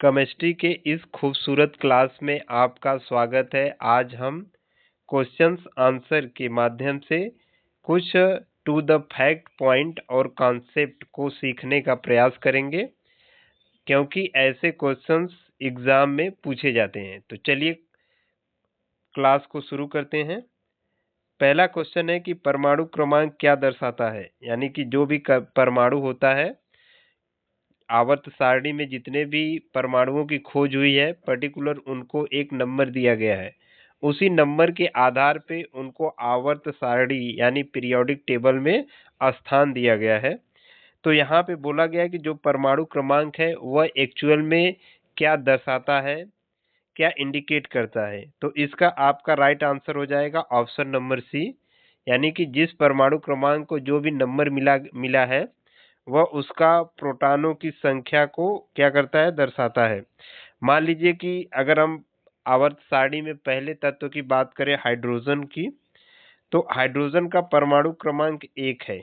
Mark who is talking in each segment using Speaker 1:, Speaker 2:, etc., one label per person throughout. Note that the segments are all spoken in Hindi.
Speaker 1: केमिस्ट्री के इस खूबसूरत क्लास में आपका स्वागत है। आज हम क्वेश्चंस आंसर के माध्यम से कुछ टू द फैक्ट पॉइंट और कॉन्सेप्ट को सीखने का प्रयास करेंगे, क्योंकि ऐसे क्वेश्चंस एग्जाम में पूछे जाते हैं। तो चलिए क्लास को शुरू करते हैं। पहला क्वेश्चन है कि परमाणु क्रमांक क्या दर्शाता है। यानी कि जो भी परमाणु होता है, आवर्त सारणी में जितने भी परमाणुओं की खोज हुई है, पर्टिकुलर उनको एक नंबर दिया गया है। उसी नंबर के आधार पे उनको आवर्त सारणी यानी पीरियोडिक टेबल में स्थान दिया गया है। तो यहाँ पे बोला गया है कि जो परमाणु क्रमांक है वह एक्चुअल में क्या दर्शाता है, क्या इंडिकेट करता है। तो इसका आपका राइट आंसर हो जाएगा ऑप्शन नंबर सी। यानी कि जिस परमाणु क्रमांक को जो भी नंबर मिला है वह उसका प्रोटॉनों की संख्या को क्या करता है, दर्शाता है। मान लीजिए कि अगर हम आवर्त सारणी में पहले तत्व की बात करें हाइड्रोजन की, तो हाइड्रोजन का परमाणु क्रमांक 1 है।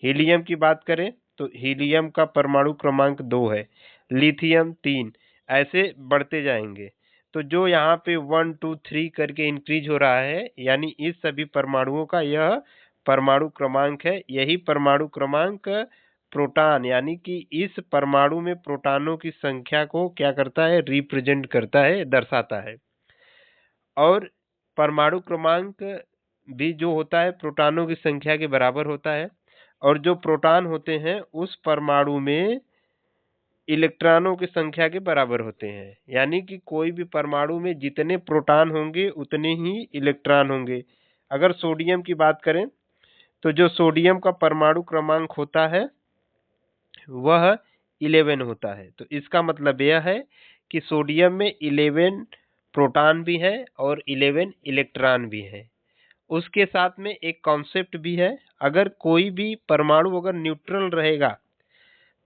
Speaker 1: हीलियम की बात करें तो हीलियम का परमाणु क्रमांक 2 है। लिथियम 3, ऐसे बढ़ते जाएंगे। तो जो यहाँ पे 1 2 3 करके इंक्रीज हो रहा है, यानी इस सभी परमाणुओं का यह परमाणु क्रमांक है। यही परमाणु क्रमांक प्रोटॉन यानी कि इस परमाणु में प्रोटॉनों की संख्या को क्या करता है, रिप्रेजेंट करता है, दर्शाता है। और परमाणु क्रमांक भी जो होता है प्रोटॉनों की संख्या के बराबर होता है। और जो प्रोटॉन होते हैं उस परमाणु में इलेक्ट्रॉनों की संख्या के बराबर होते हैं। यानी कि कोई भी परमाणु में जितने प्रोटॉन होंगे उतने ही इलेक्ट्रॉन होंगे। अगर सोडियम की बात करें तो जो सोडियम का परमाणु क्रमांक होता है वह 11 होता है। तो इसका मतलब यह है कि सोडियम में 11 प्रोटॉन भी है और 11 इलेक्ट्रॉन भी है। उसके साथ में एक कॉन्सेप्ट भी है, अगर कोई भी परमाणु अगर न्यूट्रल रहेगा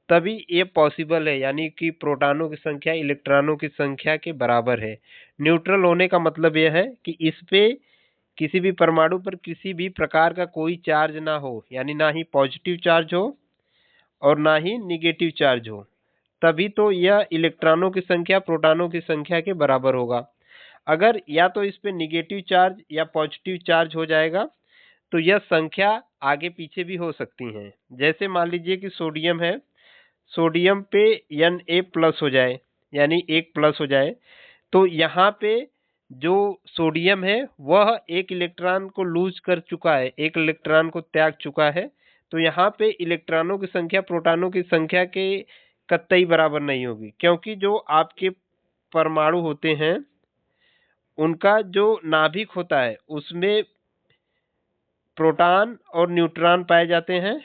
Speaker 1: तभी ये पॉसिबल है। यानी कि प्रोटॉनों की संख्या इलेक्ट्रॉनों की संख्या के बराबर है। न्यूट्रल होने का मतलब यह है कि इस पे किसी भी परमाणु पर किसी भी प्रकार का कोई चार्ज ना हो, यानी ना ही पॉजिटिव चार्ज हो और ना ही निगेटिव चार्ज हो, तभी तो यह इलेक्ट्रॉनों की संख्या प्रोटॉनों की संख्या के बराबर होगा। अगर या तो इस पे निगेटिव चार्ज या पॉजिटिव चार्ज हो जाएगा तो यह संख्या आगे पीछे भी हो सकती है। जैसे मान लीजिए कि सोडियम है, सोडियम पे Na प्लस हो जाए, यानी 1 प्लस हो जाए, तो यहाँ पे जो सोडियम है वह एक इलेक्ट्रॉन को लूज कर चुका है, एक इलेक्ट्रॉन को त्याग चुका है। तो यहाँ पे इलेक्ट्रॉनों की संख्या प्रोटॉनों की संख्या के कतई बराबर नहीं होगी, क्योंकि जो आपके परमाणु होते हैं उनका जो नाभिक होता है उसमें प्रोटॉन और न्यूट्रॉन पाए जाते हैं,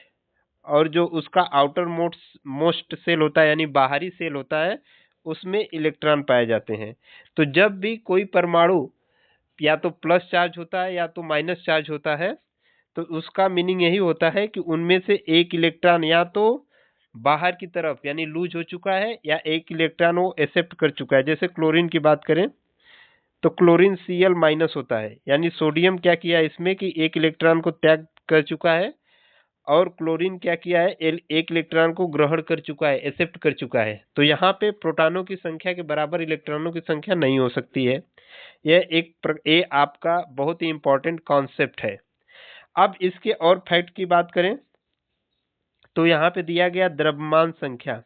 Speaker 1: और जो उसका आउटर मोस्ट सेल होता है यानी बाहरी सेल होता है उसमें इलेक्ट्रॉन पाए जाते हैं। तो जब भी कोई परमाणु या तो प्लस चार्ज होता है या तो माइनस चार्ज होता है, तो उसका मीनिंग यही होता है कि उनमें से एक इलेक्ट्रॉन या तो बाहर की तरफ यानी लूज हो चुका है या एक इलेक्ट्रॉन वो एक्सेप्ट कर चुका है। जैसे क्लोरीन की बात करें तो क्लोरीन Cl माइनस होता है, यानी सोडियम क्या किया इसमें कि एक इलेक्ट्रॉन को त्याग कर चुका है, और क्लोरीन क्या किया है, एक इलेक्ट्रॉन को ग्रहण कर चुका है, एक्सेप्ट कर चुका है। तो यहाँ पे प्रोटॉनों की संख्या के बराबर इलेक्ट्रॉनों की संख्या नहीं हो सकती है। ये आपका बहुत ही इंपॉर्टेंट कॉन्सेप्ट है। अब इसके और फैक्ट की बात करें तो यहाँ पे दिया गया द्रव्यमान संख्या।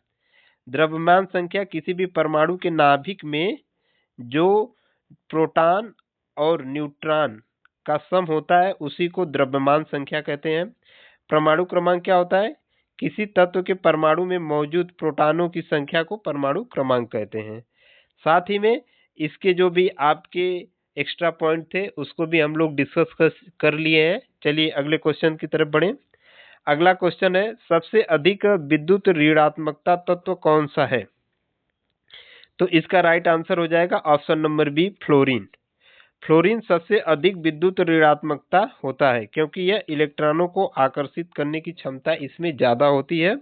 Speaker 1: द्रव्यमान संख्या किसी भी परमाणु के नाभिक में जो प्रोटॉन और न्यूट्रॉन का सम होता है उसी को द्रव्यमान संख्या कहते हैं। परमाणु क्रमांक क्या होता है, किसी तत्व के परमाणु में मौजूद प्रोटॉनों की संख्या को परमाणु क्रमांक कहते हैं। साथ ही में इसके जो भी आपके एक्स्ट्रा पॉइंट थे उसको भी हम लोग डिस्कस कर लिए हैं। चलिए अगले क्वेश्चन की तरफ बढ़ें। अगला क्वेश्चन है, सबसे अधिक विद्युत ऋणात्मकता तत्व कौन सा है। तो इसका राइट आंसर हो जाएगा option number B, fluorine. Fluorine सबसे अधिक विद्युत ऋणात्मकता होता है, क्योंकि यह इलेक्ट्रॉनों को आकर्षित करने की क्षमता इसमें ज्यादा होती है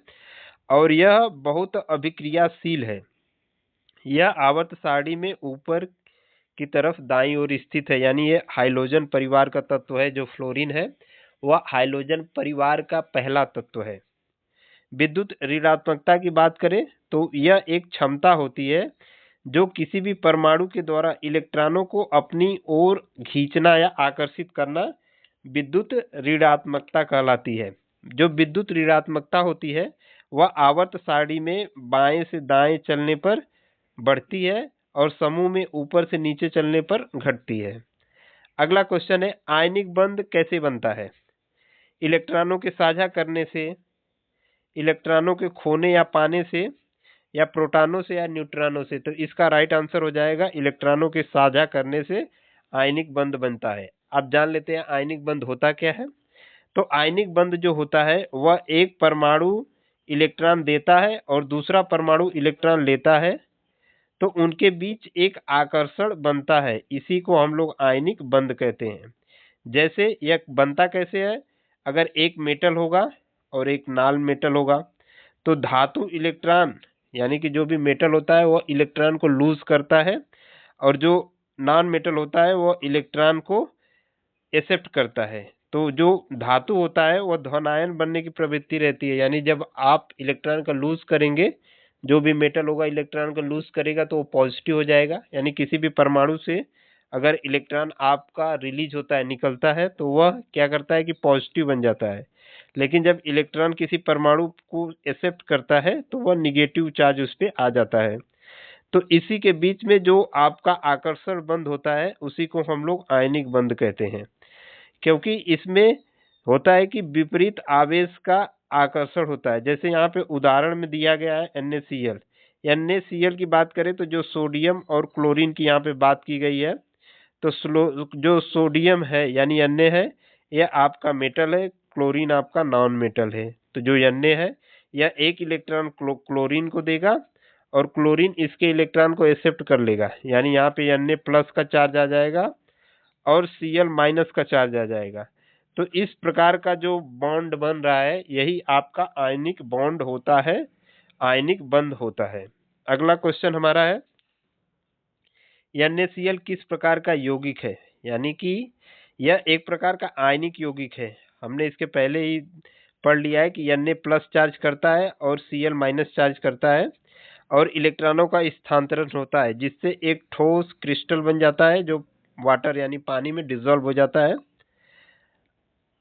Speaker 1: और यह बहुत अभिक्रियाशील है। यह आवर्त सारणी में ऊपर की तरफ दाईं ओर स्थित है, यानी यह हाइड्रोजन परिवार का तत्व है। जो फ्लोरीन है वह हाइड्रोजन परिवार का पहला तत्व है। विद्युत ऋणात्मकता की बात करें तो यह एक क्षमता होती है जो किसी भी परमाणु के द्वारा इलेक्ट्रॉनों को अपनी ओर खींचना या आकर्षित करना विद्युत ऋणात्मकता कहलाती है। जो विद्युत ऋणात्मकता होती है वह आवर्त सारणी में बाएं से दाएं चलने पर बढ़ती है और समूह में ऊपर से नीचे चलने पर घटती है। अगला क्वेश्चन है, आयनिक बंध कैसे बनता है? इलेक्ट्रॉनों के साझा करने से, इलेक्ट्रॉनों के खोने या पाने से, या प्रोटॉनों से, या न्यूट्रॉनों से। तो इसका राइट आंसर हो जाएगा इलेक्ट्रॉनों के साझा करने से आयनिक बंध बनता है। अब जान लेते हैं आयनिक बंध होता क्या है। तो आयनिक बंध जो होता है वह एक परमाणु इलेक्ट्रॉन देता है और दूसरा परमाणु इलेक्ट्रॉन लेता है, तो उनके बीच एक आकर्षण बनता है, इसी को हम लोग आयनिक बंध कहते हैं। जैसे यह बनता कैसे है, अगर एक मेटल होगा और एक नॉन मेटल होगा तो धातु इलेक्ट्रॉन यानी कि जो भी मेटल होता है वह इलेक्ट्रॉन को लूज करता है और जो नॉन मेटल होता है वह इलेक्ट्रॉन को एक्सेप्ट करता है। तो जो धातु होता है वह धनायन बनने की प्रवृत्ति रहती है, यानी जब आप इलेक्ट्रॉन का लूज करेंगे, जो भी मेटल होगा इलेक्ट्रॉन को लूज करेगा तो वो पॉजिटिव हो जाएगा, यानी किसी भी परमाणु से अगर इलेक्ट्रॉन आपका रिलीज होता है, निकलता है, तो वह क्या करता है कि पॉजिटिव बन जाता है। लेकिन जब इलेक्ट्रॉन किसी परमाणु को एक्सेप्ट करता है तो वह निगेटिव चार्ज उस पर आ जाता है। तो इसी के बीच में जो आपका आकर्षण बंध होता है उसी को हम लोग आयनिक बंध कहते हैं, क्योंकि इसमें होता है कि विपरीत आवेश का आकर्षण होता है। जैसे यहाँ पे उदाहरण में दिया गया है NaCl। NaCl की बात करें तो जो सोडियम और क्लोरीन की यहाँ पे बात की गई है, तो जो सोडियम है यानी Na है, यह आपका मेटल है, क्लोरीन आपका नॉन मेटल है। तो जो Na है यह एक इलेक्ट्रॉन क्लोरीन को देगा और क्लोरीन इसके इलेक्ट्रॉन को एक्सेप्ट कर लेगा, यानी यहाँ पे Na प्लस का चार्ज आ जाएगा और Cl माइनस का चार्ज आ जाएगा। तो इस प्रकार का जो बॉन्ड बन रहा है यही आपका आयनिक बॉन्ड होता है, आयनिक बंध होता है। अगला क्वेश्चन हमारा है, NaCl किस प्रकार का यौगिक है? यानी कि यह एक प्रकार का आयनिक यौगिक है। हमने इसके पहले ही पढ़ लिया है कि Na प्लस चार्ज करता है और Cl माइनस चार्ज करता है और इलेक्ट्रॉनों का स्थानांतरण होता है, जिससे एक ठोस क्रिस्टल बन जाता है जो वाटर यानी पानी में डिसॉल्व हो जाता है।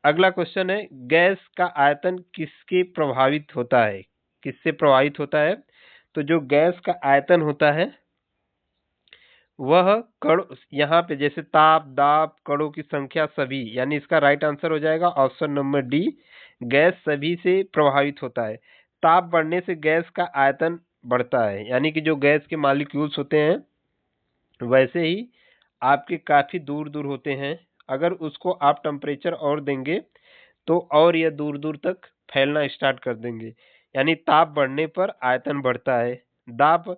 Speaker 1: अगला क्वेश्चन है, गैस का आयतन किसके प्रभावित होता है? किससे प्रभावित होता है? तो जो गैस का आयतन होता है वह कण, यहाँ पे जैसे ताप, दाब, कणों की संख्या, सभी, यानी इसका राइट आंसर हो जाएगा ऑप्शन नंबर डी, गैस सभी से प्रभावित होता है। ताप बढ़ने से गैस का आयतन बढ़ता है, यानी कि जो गैस के मॉलिक्यूल्स होते हैं वैसे ही आपके काफी दूर दूर होते हैं, अगर उसको आप टेम्परेचर और देंगे तो और यह दूर दूर तक फैलना स्टार्ट कर देंगे। यानी ताप बढ़ने पर आयतन बढ़ता है, दाब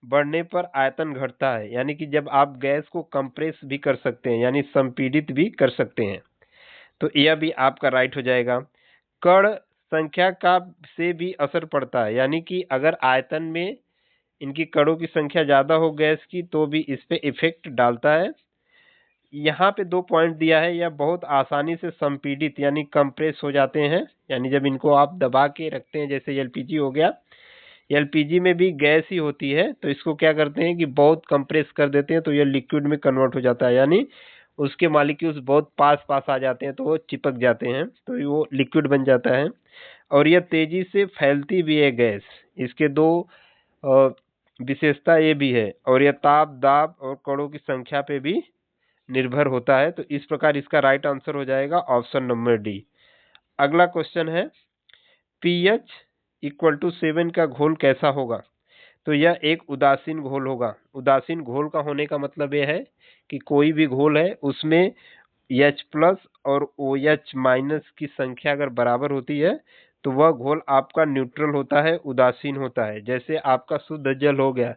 Speaker 1: बढ़ने पर आयतन घटता है, यानी कि जब आप गैस को कंप्रेस भी कर सकते हैं यानी संपीड़ित भी कर सकते हैं। तो यह भी आपका राइट हो जाएगा। कण संख्या का से भी असर पड़ता है, यानी कि अगर आयतन में इनकी कणों की संख्या ज्यादा हो गैस की तो भी इस पे इफेक्ट डालता है। यहाँ पे 2 पॉइंट दिया है, यह बहुत आसानी से संपीड़ित यानी कंप्रेस हो जाते हैं, यानी जब इनको आप दबा के रखते हैं, जैसे एलपीजी हो गया, एलपीजी में भी गैस ही होती है, तो इसको क्या करते हैं कि बहुत कंप्रेस कर देते हैं तो यह लिक्विड में कन्वर्ट हो जाता है, यानी उसके मॉलिक्यूल्स बहुत पास पास आ जाते हैं तो वो चिपक जाते हैं तो वो लिक्विड बन जाता है और यह तेजी से फैलती भी है गैस। इसके दो विशेषता ये भी है, और यह ताप, दाब और कणों की संख्या पे भी निर्भर होता है। तो इस प्रकार इसका राइट आंसर हो जाएगा ऑप्शन नंबर डी। अगला क्वेश्चन है, पीएच इक्वल टू 7 का घोल कैसा होगा? तो यह एक उदासीन घोल होगा। उदासीन घोल का होने का मतलब यह है कि कोई भी घोल है उसमें H प्लस और OH माइनस की संख्या अगर बराबर होती है तो वह घोल आपका न्यूट्रल होता है, उदासीन होता है। जैसे आपका शुद्ध जल हो गया,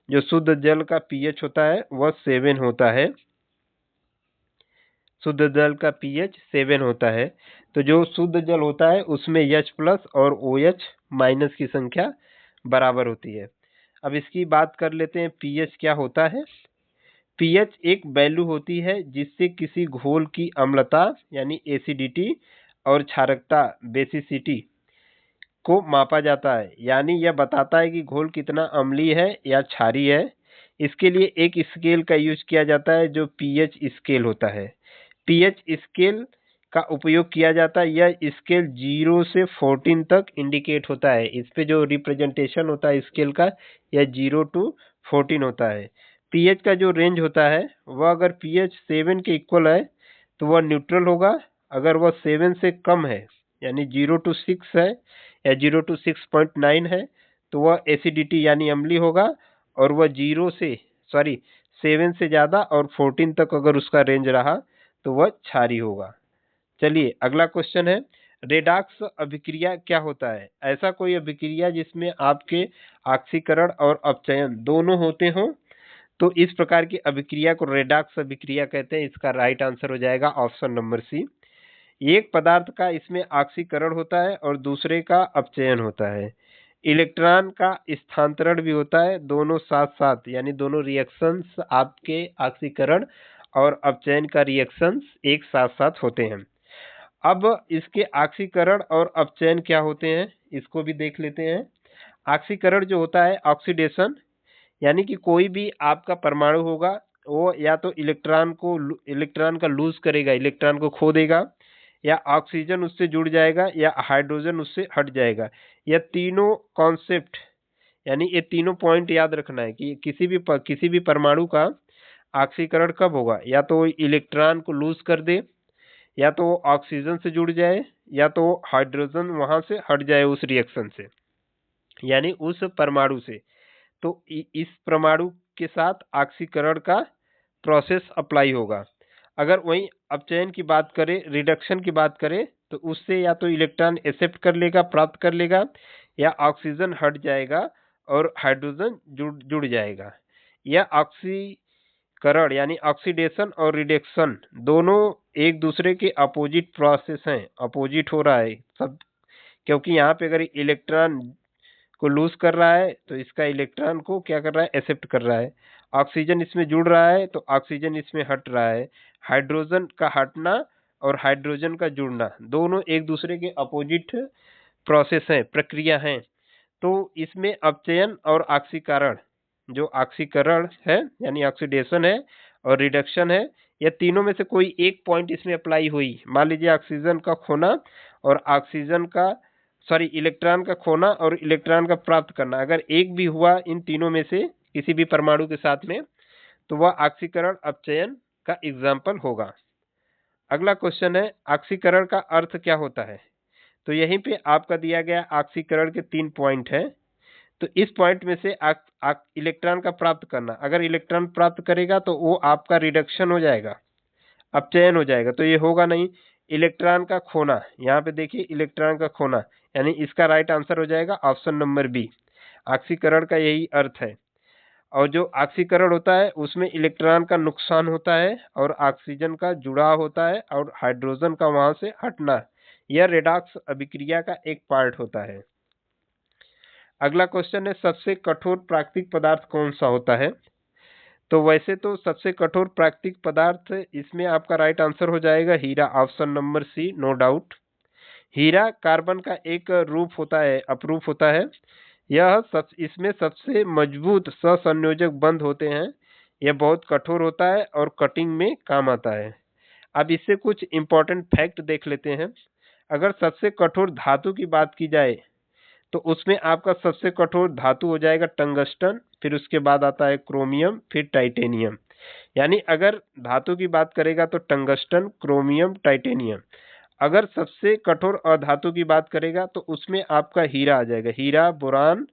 Speaker 1: जो शुद्ध जल का पीएच होता है वह 7 होता है, शुद्ध जल का पीएच 7 होता है। तो जो शुद्ध जल होता है उसमें H प्लस और OH माइनस की संख्या बराबर होती है। अब इसकी बात कर लेते हैं, पीएच क्या होता है? पीएच एक वैल्यू होती है जिससे किसी घोल की अम्लता यानी एसिडिटी और क्षारकता बेसिसिटी को मापा जाता है, यानी यह बताता है कि घोल कितना अम्लीय है या क्षारीय है। इसके लिए एक स्केल का यूज किया जाता है जो पीएच स्केल होता है। पीएच स्केल का उपयोग किया जाता है। यह स्केल 0 से 14 तक इंडिकेट होता है। इस पे जो रिप्रेजेंटेशन होता है स्केल का, यह 0 to 14 होता है। पीएच का जो रेंज होता है वह अगर पीएच 7 के इक्वल है तो वह न्यूट्रल होगा। अगर वह 7 से कम है यानी 0 to 6 है या 0 to 6.9 है तो वह एसिडिटी यानी अम्लीय होगा। और वह 7 से ज्यादा और 14 तक अगर उसका रेंज रहा तो वह क्षारीय होगा। चलिए अगला क्वेश्चन है, रेडॉक्स अभिक्रिया क्या होता है? ऐसा कोई अभिक्रिया जिसमें आपके ऑक्सीकरण और अपचयन दोनों होते हों, तो इस प्रकार की अभिक्रिया को रेडॉक्स अभिक्रिया कहते हैं। इसका राइट आंसर हो जाएगा ऑप्शन नंबर सी। एक पदार्थ का इसमें ऑक्सीकरण होता है और दूसरे का अपचयन होता है। इलेक्ट्रॉन का स्थानांतरण भी होता है, दोनों साथ साथ, यानी दोनों रिएक्शंस आपके ऑक्सीकरण और अपचयन का रिएक्शंस एक साथ साथ होते हैं। अब इसके ऑक्सीकरण और अपचयन क्या होते हैं इसको भी देख लेते हैं। ऑक्सीकरण जो होता है ऑक्सीडेशन, यानी कि कोई भी आपका परमाणु होगा वो या तो इलेक्ट्रॉन का लूज करेगा, इलेक्ट्रॉन को खो देगा, या ऑक्सीजन उससे जुड़ जाएगा, या हाइड्रोजन उससे हट जाएगा। यह तीनों कॉन्सेप्ट यानी ये तीनों पॉइंट याद रखना है कि किसी भी परमाणु का ऑक्सीकरण कब होगा, या तो इलेक्ट्रॉन को लूज कर दे, या तो ऑक्सीजन से जुड़ जाए, या तो हाइड्रोजन वहां से हट जाए उस रिएक्शन से, यानी उस परमाणु से। तो इस परमाणु के साथ ऑक्सीकरण का प्रोसेस अप्लाई होगा। अगर वहीं अपचयन की बात करें, रिडक्शन की बात करें, तो उससे या तो इलेक्ट्रॉन एक्सेप्ट कर लेगा, प्राप्त कर लेगा, या ऑक्सीजन हट जाएगा और हाइड्रोजन जुड़ जाएगा। यह ऑक्सीकरण यानी ऑक्सीडेशन और रिडक्शन दोनों एक दूसरे के अपोजिट प्रोसेस हैं, अपोजिट हो रहा है सब। क्योंकि यहाँ पे अगर इलेक्ट्रॉन को लूज कर रहा है तो इसका इलेक्ट्रॉन को क्या कर रहा है, एक्सेप्ट कर रहा है। ऑक्सीजन इसमें जुड़ रहा है तो ऑक्सीजन इसमें हट रहा है। हाइड्रोजन का हटना और हाइड्रोजन का जुड़ना दोनों एक दूसरे के अपोजिट प्रोसेस हैं, प्रक्रिया हैं। तो इसमें अपचयन और ऑक्सीकरण, जो ऑक्सीकरण है यानी ऑक्सीडेशन है और रिडक्शन है, यह तीनों में से कोई एक पॉइंट इसमें अप्लाई हुई, मान लीजिए ऑक्सीजन का खोना और इलेक्ट्रॉन का खोना और इलेक्ट्रॉन का प्राप्त करना, अगर एक भी हुआ इन तीनों में से किसी भी परमाणु के साथ में, तो वह ऑक्सीकरण अपचयन का एग्जाम्पल होगा। अगला क्वेश्चन है, ऑक्सीकरण का अर्थ क्या होता है? तो यहीं पे आपका दिया गया ऑक्सीकरण के 3 पॉइंट है। तो इस पॉइंट में से इलेक्ट्रॉन का प्राप्त करना, अगर इलेक्ट्रॉन प्राप्त करेगा तो वो आपका रिडक्शन हो जाएगा, अपचयन हो जाएगा, तो ये होगा नहीं। इलेक्ट्रॉन का खोना, यहाँ पे देखिए इलेक्ट्रॉन का खोना, यानी इसका राइट आंसर हो जाएगा ऑप्शन नंबर बी। ऑक्सीकरण का यही अर्थ है। और जो ऑक्सीकरण होता है उसमें इलेक्ट्रॉन का नुकसान होता है और ऑक्सीजन का जुड़ाव होता है और हाइड्रोजन का वहां से हटना, यह रेडॉक्स अभिक्रिया का एक पार्ट होता है। अगला क्वेश्चन है, सबसे कठोर प्राकृतिक पदार्थ कौन सा होता है? तो वैसे तो सबसे कठोर प्राकृतिक पदार्थ इसमें आपका राइट आंसर हो जाएगा हीरा, option number C, no doubt. हीरा कार्बन का एक रूप होता है, अपरूप होता है। इसमें सबसे मजबूत सहसंयोजक बंध होते हैं। यह बहुत कठोर होता है और कटिंग में काम आता है। अब इससे कुछ इंपॉर्टेंट फैक्ट देख लेते हैं। अगर सबसे कठोर धातु की बात की जाए तो उसमें आपका सबसे कठोर धातु हो जाएगा टंगस्टन, फिर उसके बाद आता है क्रोमियम, फिर टाइटेनियम। यानी अगर धातु की बात करेगा तो टंगस्टन, क्रोमियम, टाइटेनियम। अगर सबसे कठोर अधातु की बात करेगा तो उसमें आपका हीरा आ जाएगा, हीरा, बोरान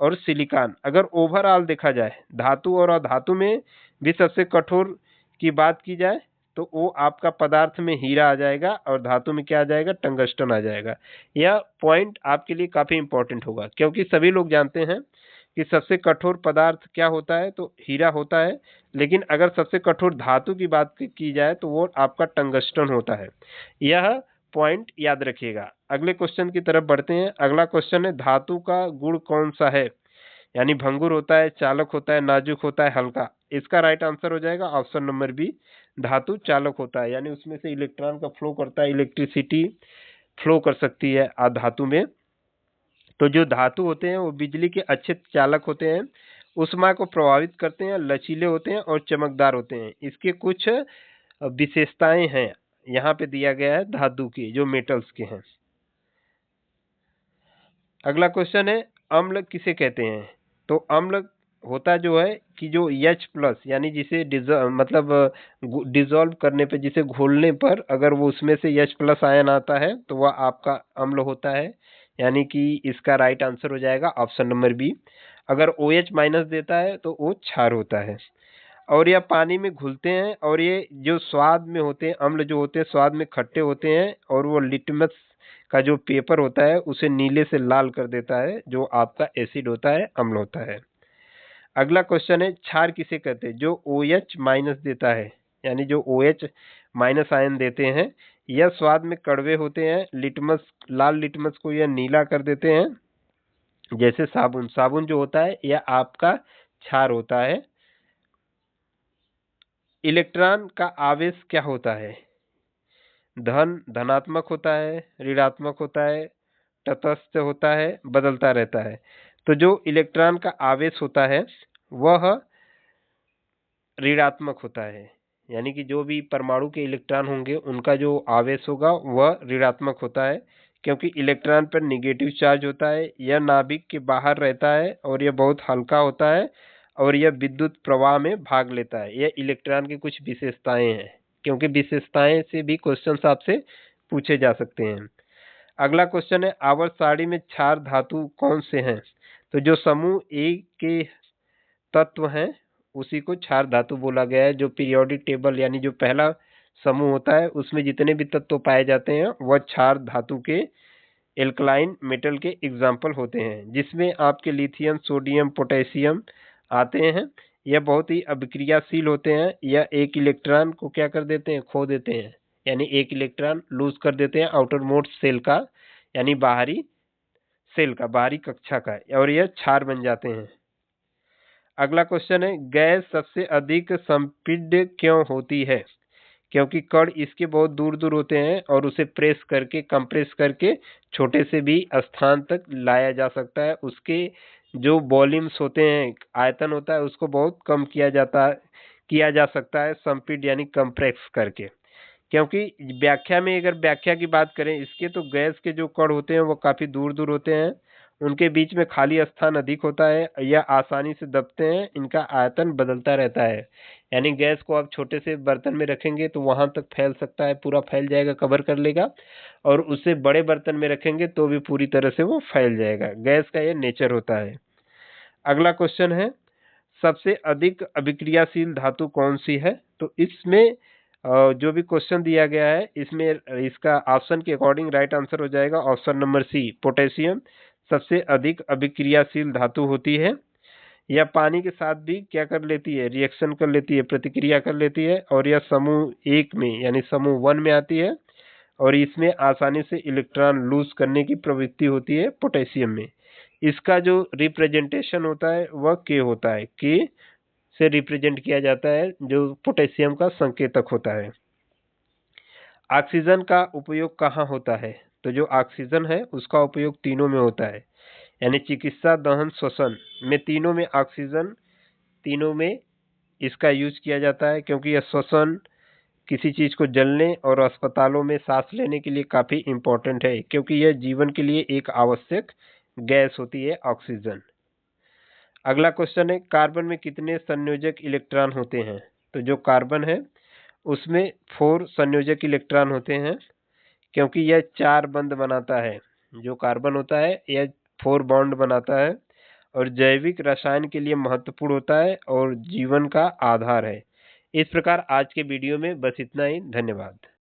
Speaker 1: और सिलिकॉन। अगर ओवरऑल देखा जाए धातु और अधातु में भी सबसे कठोर की बात की जाए तो वो आपका पदार्थ में हीरा आ जाएगा और धातु में क्या आ जाएगा, टंगस्टन आ जाएगा। यह पॉइंट आपके लिए काफी इंपॉर्टेंट होगा क्योंकि सभी लोग जानते हैं कि सबसे कठोर पदार्थ क्या होता है, तो हीरा होता है। लेकिन अगर सबसे कठोर धातु की बात की जाए तो वो आपका टंगस्टन होता है। यह पॉइंट याद रखिएगा। अगले क्वेश्चन की तरफ बढ़ते हैं। अगला क्वेश्चन है, धातु का गुण कौन सा है? यानी भंगुर होता है, चालक होता है, नाजुक होता है, हल्का। इसका राइट आंसर हो जाएगा ऑप्शन नंबर बी, धातु चालक होता है, यानी उसमें से इलेक्ट्रॉन का फ्लो करता है, इलेक्ट्रिसिटी फ्लो कर सकती है धातु में। तो जो धातु होते हैं वो बिजली के अच्छे चालक होते हैं, ऊष्मा को प्रभावित करते हैं, लचीले होते हैं और चमकदार होते हैं। इसके कुछ विशेषताएं हैं, यहाँ पे दिया गया है धातु की, जो मेटल्स के हैं। अगला क्वेश्चन है, अम्ल किसे कहते हैं? तो अम्ल होता जो है कि जो H+ यानी जिसे डिजोल्व करने पे, जिसे घोलने पर अगर वो उसमें से H+ आयन आता है तो वह आपका अम्ल होता है। यानी कि इसका राइट आंसर हो जाएगा ऑप्शन नंबर बी। अगर OH- देता है तो वो क्षार होता है। और यह पानी में घुलते हैं, और ये जो स्वाद में होते हैं, अम्ल जो होते हैं स्वाद में खट्टे होते हैं, और वो लिटमस का जो पेपर होता है उसे नीले से लाल कर देता है, जो आपका एसिड होता है, अम्ल होता है। अगला क्वेश्चन है, क्षार किसे कहते हैं? जो OH- देता है, यानी जो OH- आयन देते हैं, यह स्वाद में कड़वे होते हैं, लाल लिटमस को यह नीला कर देते हैं। जैसे साबुन, साबुन जो होता है यह आपका क्षार होता है। इलेक्ट्रॉन का आवेश क्या होता है? धनात्मक होता है, ऋणात्मक होता है, तटस्थ होता है, बदलता रहता है। तो जो इलेक्ट्रॉन का आवेश होता है वह ऋणात्मक होता है। यानी कि जो भी परमाणु के इलेक्ट्रॉन होंगे उनका जो आवेश होगा वह ऋणात्मक होता है, क्योंकि इलेक्ट्रॉन पर निगेटिव चार्ज होता है, यह नाभिक के बाहर रहता है और यह बहुत हल्का होता है, और यह विद्युत प्रवाह में भाग लेता है। यह इलेक्ट्रॉन की कुछ विशेषताएं हैं, क्योंकि विशेषताएं से भी क्वेश्चन आपसे पूछे जा सकते हैं। अगला क्वेश्चन है, आवर्त सारणी में क्षार धातु कौन से हैं? तो जो समूह ए के तत्व हैं उसी को क्षार धातु बोला गया है। जो पीरियोडिक टेबल यानी जो पहला समूह होता है उसमें जितने भी तत्व पाए जाते हैं वह क्षार धातु के एल्कलाइन मेटल के एग्जाम्पल होते हैं, जिसमें आपके लिथियम, सोडियम, पोटेशियम आते हैं। यह बहुत ही अभिक्रियाशील होते हैं। यह एक इलेक्ट्रॉन को क्या कर देते हैं? खो देते हैं, यानी एक इलेक्ट्रॉन लूज कर देते हैं आउटर मोस्ट सेल का, यानी बाहरी सेल का, बाहरी कक्षा का, और यह क्षार बन जाते हैं। अगला क्वेश्चन है, गैस सबसे अधिक संपीड्य क्यों होती है? क्योंकि कण इसके बहुत दूर दूर होते हैं और उसे प्रेस करके, कंप्रेस करके छोटे से भी स्थान तक लाया जा सकता है। उसके जो वॉल्यूम्स होते हैं, आयतन होता है, उसको बहुत कम किया जा सकता है संपीड यानी कंप्रेस करके। क्योंकि व्याख्या में, अगर व्याख्या की बात करें इसके, तो गैस के जो कण होते हैं वो काफी दूर दूर होते हैं, उनके बीच में खाली स्थान अधिक होता है, यह आसानी से दबते हैं, इनका आयतन बदलता रहता है। यानी गैस को आप छोटे से बर्तन में रखेंगे तो वहां तक फैल सकता है, पूरा फैल जाएगा, कवर कर लेगा, और उसे बड़े बर्तन में रखेंगे तो भी पूरी तरह से वो फैल जाएगा। गैस का यह नेचर होता है। अगला क्वेश्चन है, सबसे अधिक अभिक्रियाशील धातु कौन सी है? तो इसमें जो भी क्वेश्चन दिया गया है इसमें इसका ऑप्शन के अकॉर्डिंग राइट आंसर हो जाएगा ऑप्शन नंबर सी, पोटेशियम सबसे अधिक अभिक्रियाशील धातु होती है। यह पानी के साथ भी क्या कर लेती है? रिएक्शन कर लेती है, प्रतिक्रिया कर लेती है, और यह समूह एक में यानी समूह 1 में आती है, और इसमें आसानी से इलेक्ट्रॉन लूज करने की प्रवृत्ति होती है पोटेशियम में। इसका जो रिप्रेजेंटेशन होता है वह के होता है, के से रिप्रेजेंट किया जाता है, जो पोटेशियम का संकेतक होता है। ऑक्सीजन का उपयोग कहाँ होता है? तो जो ऑक्सीजन है उसका उपयोग तीनों में होता है, यानी चिकित्सा, दहन, श्वसन में, तीनों में ऑक्सीजन, तीनों में इसका यूज किया जाता है, क्योंकि यह श्वसन, किसी चीज को जलने और अस्पतालों में सांस लेने के लिए काफी इंपॉर्टेंट है, क्योंकि यह जीवन के लिए एक आवश्यक गैस होती है ऑक्सीजन। अगला क्वेश्चन है, कार्बन में कितने संयोजक इलेक्ट्रॉन होते हैं? तो जो कार्बन है उसमें 4 संयोजक इलेक्ट्रॉन होते हैं, क्योंकि यह 4 बंध बनाता है। जो कार्बन होता है यह 4 बॉन्ड बनाता है, और जैविक रसायन के लिए महत्वपूर्ण होता है और जीवन का आधार है। इस प्रकार आज के वीडियो में बस इतना ही। धन्यवाद।